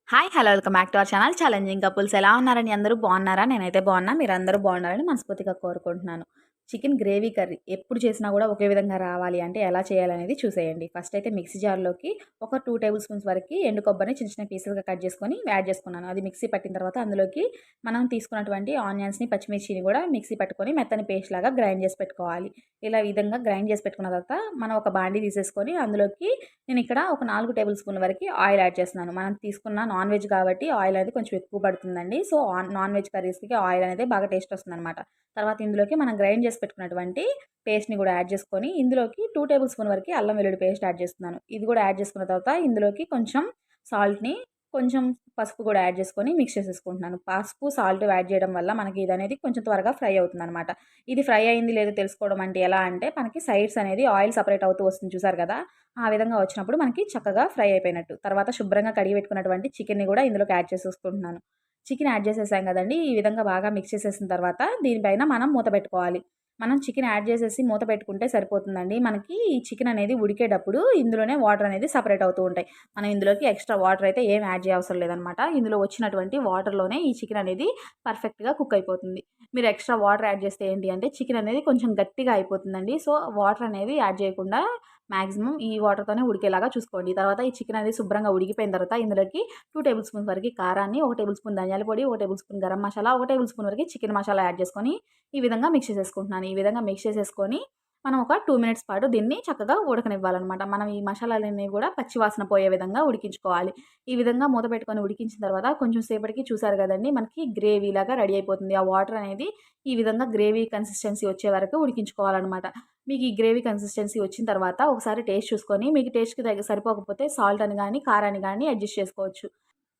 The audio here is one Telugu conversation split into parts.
Hello. Welcome back to our channel challenging couples. ఎలా ఉన్నారని అందరూ బాగున్నారా? నేనైతే బాగున్నా. మీరందరూ బాగున్నారని మనస్ఫూర్తిగా కోరుకుంటున్నాను. చికెన్ గ్రేవీ కర్రీ ఎప్పుడు చేసినా కూడా ఒకే విధంగా రావాలి అంటే ఎలా చేయాలనేది చూసేయండి. ఫస్ట్ అయితే మిక్సీ జార్లోకి ఒక 2 టేబుల్ స్పూన్స్ వరకు ఎండు కొబ్బరిని చిన్న చిన్న పీసెస్గా కట్ చేసుకొని యాడ్ చేసుకున్నాను. అది మిక్సీ పట్టిన తర్వాత అందులోకి మనం తీసుకున్నటువంటి ఆనియన్స్ని, పచ్చిమిర్చిని కూడా మిక్సీ పట్టుకొని మెత్తని పేస్ట్ లాగా గ్రైండ్ చేసి పెట్టుకోవాలి. ఇలా విధంగా గ్రైండ్ చేసి పెట్టుకున్న తర్వాత మనం ఒక బాండీ తీసేసుకొని అందులోకి నేను ఇక్కడ ఒక 4 టేబుల్ స్పూన్ల వరకు ఆయిల్ యాడ్ చేస్తున్నాను. మనం తీసుకున్న నాన్ వెజ్ కాబట్టి ఆయిల్ అనేది కొంచెం ఎక్కువ పడుతుందండి. సో నాన్ వెజ్ కర్రీస్కి ఆయిల్ అనేది బాగా టేస్ట్ వస్తుందన్నమాట. తర్వాత ఇందులోకి మనం గ్రైండ్ చేసి పెట్టుకున్నటువంటి పేస్ట్ని కూడా యాడ్ చేసుకొని ఇందులోకి 2 టేబుల్ స్పూన్ వరకు అల్లం వెల్లుల్లి పేస్ట్ యాడ్ చేస్తున్నాను. ఇది కూడా యాడ్ చేసుకున్న తర్వాత ఇందులోకి కొంచెం సాల్ట్ని, కొంచెం పసుపు కూడా యాడ్ చేసుకొని మిక్స్ చేసేసుకుంటున్నాను. పసుపు, సాల్ట్ యాడ్ చేయడం వల్ల మనకి ఇది అనేది కొంచెం త్వరగా ఫ్రై అవుతుందన్నమాట. ఇది ఫ్రై అయింది లేదో తెలుసుకోవడం అంటే ఎలా అంటే మనకి సైడ్స్ అనేది ఆయిల్ సపరేట్ అవుతూ వస్తుంది, చూసారు కదా? ఆ విధంగా వచ్చినప్పుడు మనకి చక్కగా ఫ్రై అయిపోయినట్టు. తర్వాత శుభ్రంగా కడిగి పెట్టుకున్నటువంటి చికెన్ని కూడా ఇందులోకి యాడ్ చేసేసుకుంటున్నాను. చికెన్ యాడ్ చేసేసాం కదండీ! ఈ విధంగా బాగా మిక్స్ చేసేసిన తర్వాత దీనిపైన మనం మూత పెట్టుకోవాలి. మనం చికెన్ యాడ్ చేసేసి మూత పెట్టుకుంటే సరిపోతుందండి. మనకి ఈ చికెన్ అనేది ఉడికేటప్పుడు ఇందులోనే వాటర్ అనేది సెపరేట్ అవుతూ ఉంటాయి. మనం ఇందులోకి ఎక్స్ట్రా వాటర్ అయితే ఏం యాడ్ చేయవసరం లేదనమాట. ఇందులో వచ్చినటువంటి వాటర్‌లోనే ఈ చికెన్ అనేది పర్ఫెక్ట్‌గా కుక్ అయిపోతుంది. మీరు ఎక్స్ట్రా వాటర్ యాడ్ చేస్తే ఏంటి అంటే చికెన్ అనేది కొంచెం గట్టిగా అయిపోతుందండి. సో, వాటర్ అనేది యాడ్ చేయకుండా మాక్సిమం ఈ వాటర్‌తోనే ఉడికేలాగా చూసుకోండి. తర్వాత ఈ చికెన్ అనేది శుభ్రంగా ఉడికిపోయిన తర్వాత ఇందులోకి 2 టేబుల్ స్పూన్స్ వరకు కారాన్ని, 1 టేబుల్ స్పూన్ ధనియాల పొడి, 1 table spoon garam masala, 1 table spoon వరకు చికెన్ మసాలా యాడ్ చేసుకొని ఈ విధంగా మిక్స్ చేసేసుకుంటున్నాను. ఈ విధంగా మిక్స్ చేసేసుకొని మనం ఒక 2 మినిట్స్ పాటు దీన్ని చక్కగా ఉడకనివ్వాలనమాట. మనం ఈ మసాలాలన్నీ కూడా పచ్చి వాసన పోయే విధంగా ఉడికించుకోవాలి. ఈ విధంగా మూత పెట్టుకొని ఉడికించిన తర్వాత కొంచెం సేపటికి చూసారు కదండీ! మనకి గ్రేవీలాగా రెడీ అయిపోతుంది. ఆ వాటర్ అనేది ఈ విధంగా గ్రేవీ కన్సిస్టెన్సీ వచ్చే వరకు ఉడికించుకోవాలనమాట. మీకు ఈ గ్రేవీ కన్సిస్టెన్సీ వచ్చిన తర్వాత ఒకసారి టేస్ట్ చూసుకొని మీకు టేస్ట్‌కి సరిపోకపోతే సాల్ట్ అని గాని, కారాన్ని గాని అడ్జస్ట్ చేసుకోవచ్చు.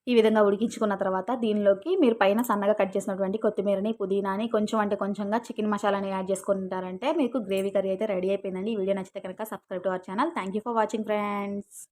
ఈ విధంగా ఉడికించుకున్న తర్వాత దీనిలోకి మీరు పైన సన్నగా కట్ చేసినటువంటి కొత్తిమీరని, పుదీనాని కొంచెం అంటే కొంచెంగా చికెన్ మసాలాని యాడ్ చేసుకుంటారంటే మీకు గ్రేవీ కర్రీ అయితే రెడీ అయిపోయిందండి. ఈ వీడియో నచ్చితే కనుక subscribe to our channel. Thank you for watching friends.